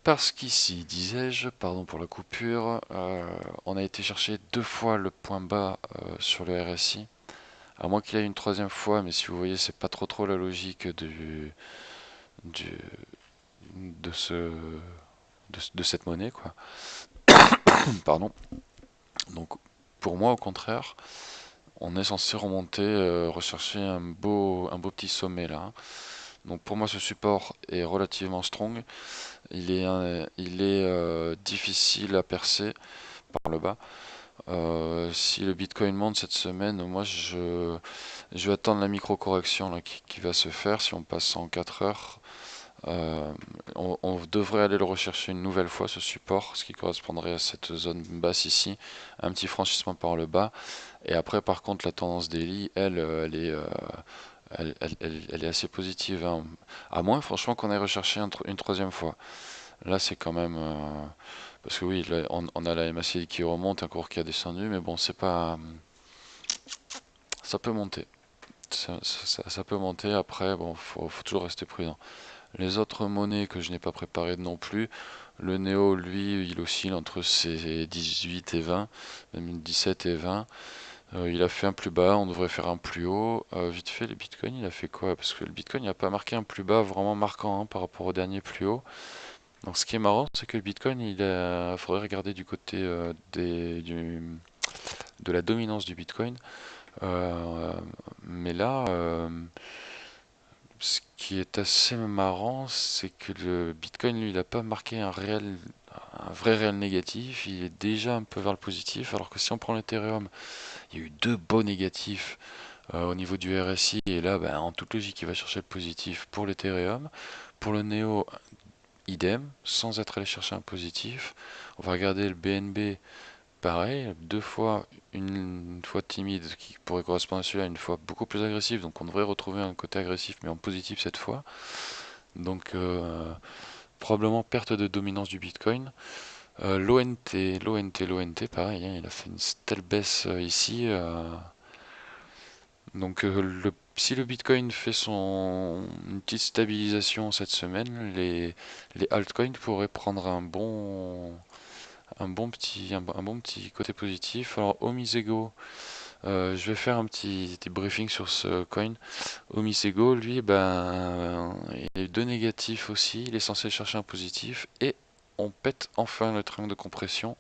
Parce qu'ici, disais-je, pardon pour la coupure, on a été chercher deux fois le point bas sur le RSI. À moins qu'il y ait une troisième fois, mais si vous voyez, c'est pas trop la logique du- de de cette monnaie, quoi. Pardon. Donc, pour moi, au contraire, on est censé remonter, rechercher un beau petit sommet là, hein. Donc, pour moi, ce support est relativement strong. Il est difficile à percer par le bas. Si le Bitcoin monte cette semaine, je vais attendre la micro-correction là, qui va se faire. Si on passe en 4 heures, euh, on devrait aller le rechercher une nouvelle fois, ce support, ce qui correspondrait à cette zone basse ici. Un petit franchissement par le bas. Et après, par contre, la tendance daily, elle est assez positive, hein. À moins, franchement, qu'on aille rechercher une troisième fois. Là, c'est quand même. Parce que oui, là, on a la MACD qui remonte, un cours qui a descendu, mais bon, c'est pas. Ça peut monter. Ça peut monter. Après, bon, faut toujours rester prudent. Les autres monnaies que je n'ai pas préparées non plus, le Néo, lui, il oscille entre ses 18 et 20, même 17 et 20. Il a fait un plus bas, on devrait faire un plus haut. Vite fait, le Bitcoin, il a fait quoi? Parce que le Bitcoin, il n'a pas marqué un plus bas vraiment marquant, hein, par rapport au dernier plus haut. Donc ce qui est marrant, c'est que le Bitcoin, faudrait regarder du côté de la dominance du Bitcoin. Euh, mais là, ce qui est assez marrant, c'est que le Bitcoin, lui, il n'a pas marqué un vrai réel négatif. Il est déjà un peu vers le positif. Alors que si on prend l'Ethereum, il y a eu deux beaux négatifs au niveau du RSI. Et là, ben, en toute logique, il va chercher le positif pour l'Ethereum. Pour le Neo, idem, sans être allé chercher un positif. On va regarder le BNB, pareil, deux fois, une fois timide qui pourrait correspondre à celui-là, une fois beaucoup plus agressif, donc on devrait retrouver un côté agressif mais en positif cette fois. Donc probablement perte de dominance du Bitcoin. L'ONT, pareil, hein, il a fait une telle baisse ici. Donc si le Bitcoin fait une petite stabilisation cette semaine, les altcoins pourraient prendre un bon petit côté positif. Alors, Omisego, je vais faire un petit briefing sur ce coin. Omisego, lui, ben, il y a eu deux négatifs aussi. Il est censé chercher un positif et on pète enfin le triangle de compression.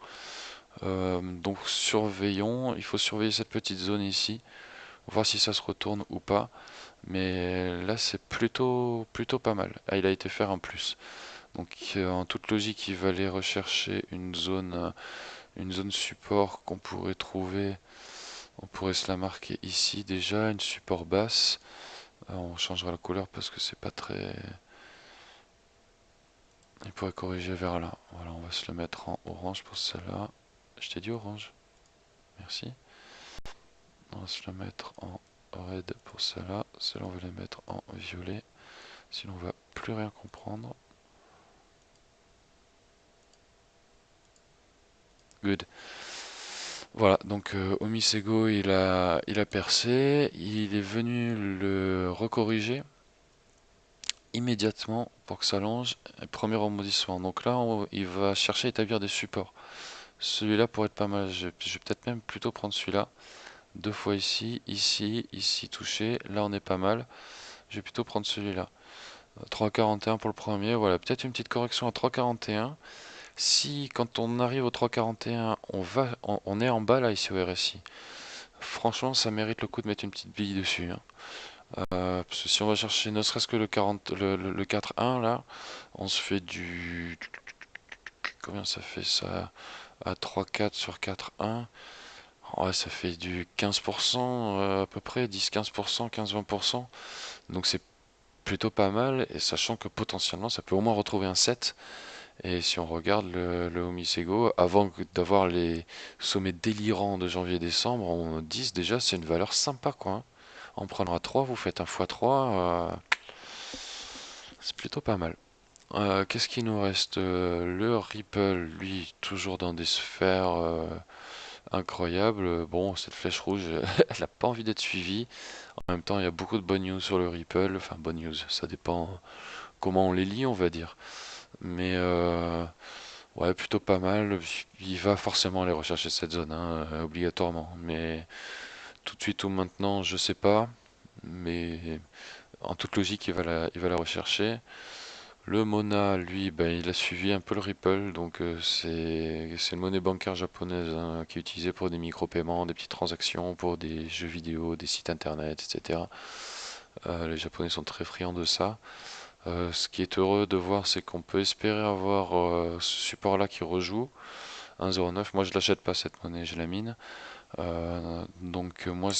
Donc, surveillons. Il faut surveiller cette petite zone ici, voir si ça se retourne ou pas. Mais là, c'est plutôt pas mal. Ah, il a été faire un plus. Donc, en toute logique, il va aller rechercher une zone support qu'on pourrait trouver. On pourrait se la marquer ici déjà, une support basse. On changera la couleur parce que c'est pas très. Il pourrait corriger vers là. Voilà, on va se le mettre en orange pour celle-là. Je t'ai dit orange, merci. On va se le mettre en red pour celle-là. Celle-là, on va la mettre en violet. Sinon, on va plus rien comprendre. Good. Voilà, donc Omisego, il a percé. Il est venu le recorriger immédiatement pour que ça longe. Premier rebondissement. Donc là, il va chercher à établir des supports. Celui-là pourrait être pas mal. Je vais peut-être même plutôt prendre celui-là. Deux fois ici, ici touché. Là, on est pas mal. Je vais plutôt prendre celui-là. 3,41 pour le premier. Voilà, peut-être une petite correction à 3,41. Si, quand on arrive au 3,41, on est en bas là, ici au RSI. Franchement, ça mérite le coup de mettre une petite bille dessus, hein. Parce que si on va chercher ne serait-ce que le 40, le 4,1 là, on se fait du. Combien ça fait ça? À 3,4 sur 4,1. Ouais, ça fait du 15% à peu près, 10-15%, 15-20%. Donc c'est plutôt pas mal, et sachant que potentiellement ça peut au moins retrouver un 7. Et si on regarde le Omisego, avant d'avoir les sommets délirants de janvier-décembre, on 10 déjà c'est une valeur sympa quoi, hein. En prendra 3, vous faites un x3, c'est plutôt pas mal. Qu'est-ce qu'il nous reste? Le Ripple, lui, toujours dans des sphères incroyables. Bon, cette flèche rouge, elle n'a pas envie d'être suivie. En même temps, il y a beaucoup de bonnes news sur le Ripple. Enfin, bonnes news, ça dépend comment on les lit, on va dire. Mais ouais, plutôt pas mal. Il va forcément aller rechercher cette zone, hein, obligatoirement. Mais tout de suite ou maintenant, je sais pas. Mais en toute logique, il va la rechercher. Le Mona, lui, ben, il a suivi un peu le Ripple, donc c'est une monnaie bancaire japonaise, hein, qui est utilisée pour des micro-paiements, des petites transactions, pour des jeux vidéo, des sites internet, etc. Les Japonais sont très friands de ça. Ce qui est heureux de voir, c'est qu'on peut espérer avoir ce support-là qui rejoue 1,09. Moi, je l'achète pas cette monnaie, je la mine. Donc moi,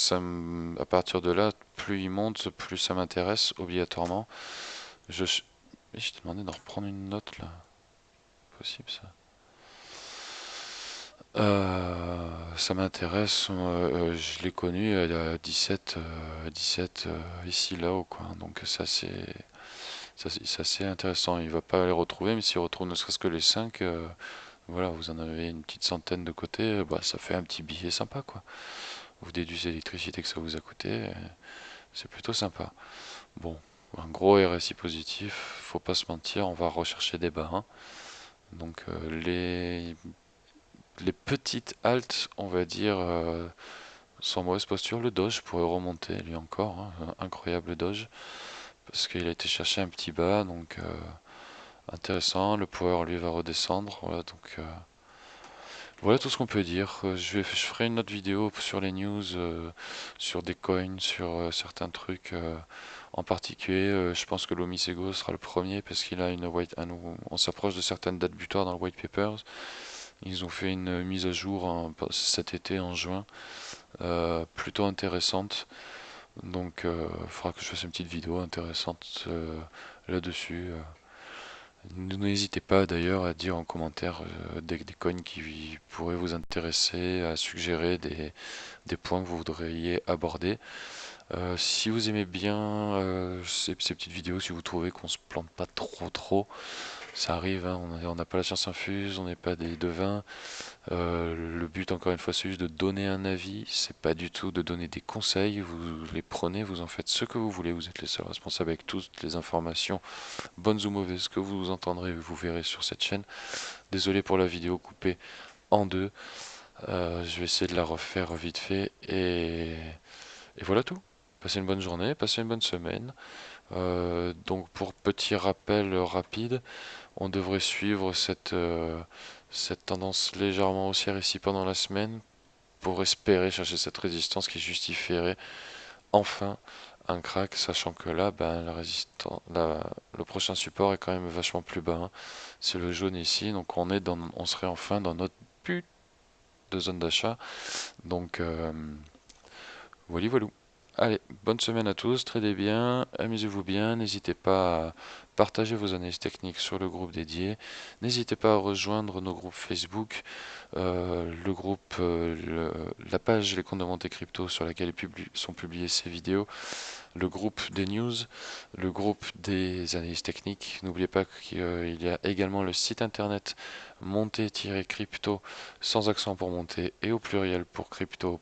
à partir de là, plus il monte, plus ça m'intéresse obligatoirement. Je, je t'ai demandé d'en reprendre une note là. Possible ça. Ça m'intéresse. Je l'ai connu à 17, 17 ici là-haut quoi. Donc ça, c'est assez intéressant. Il va pas les retrouver, mais s'il retrouve ne serait-ce que les 5, voilà, vous en avez une petite centaine de côté, bah, ça fait un petit billet sympa quoi. Vous déduisez l'électricité que ça vous a coûté, c'est plutôt sympa. Bon, un gros RSI positif, faut pas se mentir, on va rechercher des bas, hein. Donc les petites haltes, on va dire, sans mauvaise posture. Le Doge pourrait remonter, lui encore, hein, incroyable Doge, parce qu'il a été chercher un petit bas, donc intéressant. Le Power, lui, va redescendre. Voilà, donc voilà tout ce qu'on peut dire. Je ferai une autre vidéo sur les news, sur des coins, sur certains trucs. En particulier, je pense que l'Omisego sera le premier parce qu'il a on s'approche de certaines dates butoirs dans le white papers. Ils ont fait une mise à jour cet été en juin, plutôt intéressante. Donc, il faudra que je fasse une petite vidéo intéressante là-dessus. N'hésitez pas d'ailleurs à dire en commentaire des coins qui pourraient vous intéresser, à suggérer des points que vous voudriez aborder. Si vous aimez bien ces petites vidéos, si vous trouvez qu'on se plante pas trop, ça arrive, hein, on n'a pas la science infuse, on n'est pas des devins. Le but, encore une fois, c'est juste de donner un avis. C'est pas du tout de donner des conseils. Vous les prenez, vous en faites ce que vous voulez. Vous êtes les seuls responsables avec toutes les informations, bonnes ou mauvaises, que vous entendrez, vous verrez sur cette chaîne. Désolé pour la vidéo coupée en deux. Je vais essayer de la refaire vite fait. Et voilà tout. Passez une bonne journée, passez une bonne semaine. Donc pour petit rappel rapide, on devrait suivre cette tendance légèrement haussière ici pendant la semaine pour espérer chercher cette résistance qui justifierait enfin un crack, sachant que là, ben, le prochain support est quand même vachement plus bas, hein. C'est le jaune ici, donc on serait enfin dans notre but de zone d'achat. Donc voilà. Allez, bonne semaine à tous, tradez bien, amusez-vous bien, n'hésitez pas à partager vos analyses techniques sur le groupe dédié, n'hésitez pas à rejoindre nos groupes Facebook, le groupe, la page Les comptes de Monte Crypto sur laquelle sont publiées ces vidéos, le groupe des news, le groupe des analyses techniques. N'oubliez pas qu'il y a également le site internet monter-crypto sans accent pour monter et au pluriel pour crypto.fr.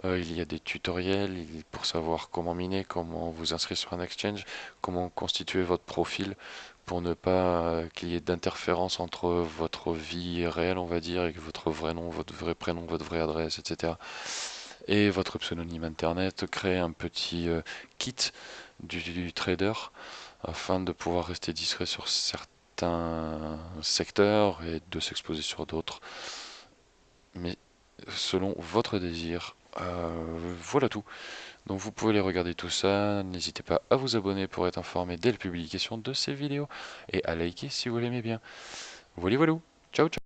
Il y a des tutoriels pour savoir comment miner, comment vous inscrire sur un exchange, comment constituer votre profil pour ne pas qu'il y ait d'interférence entre votre vie réelle, on va dire, et votre vrai nom, votre vrai prénom, votre vraie adresse, etc. Et votre pseudonyme internet, créer un petit kit du trader afin de pouvoir rester discret sur certains secteurs et de s'exposer sur d'autres, mais selon votre désir. Voilà tout. Donc vous pouvez les regarder tout ça. N'hésitez pas à vous abonner pour être informé dès la publication de ces vidéos et à liker si vous l'aimez bien. Voilà. Ciao ciao.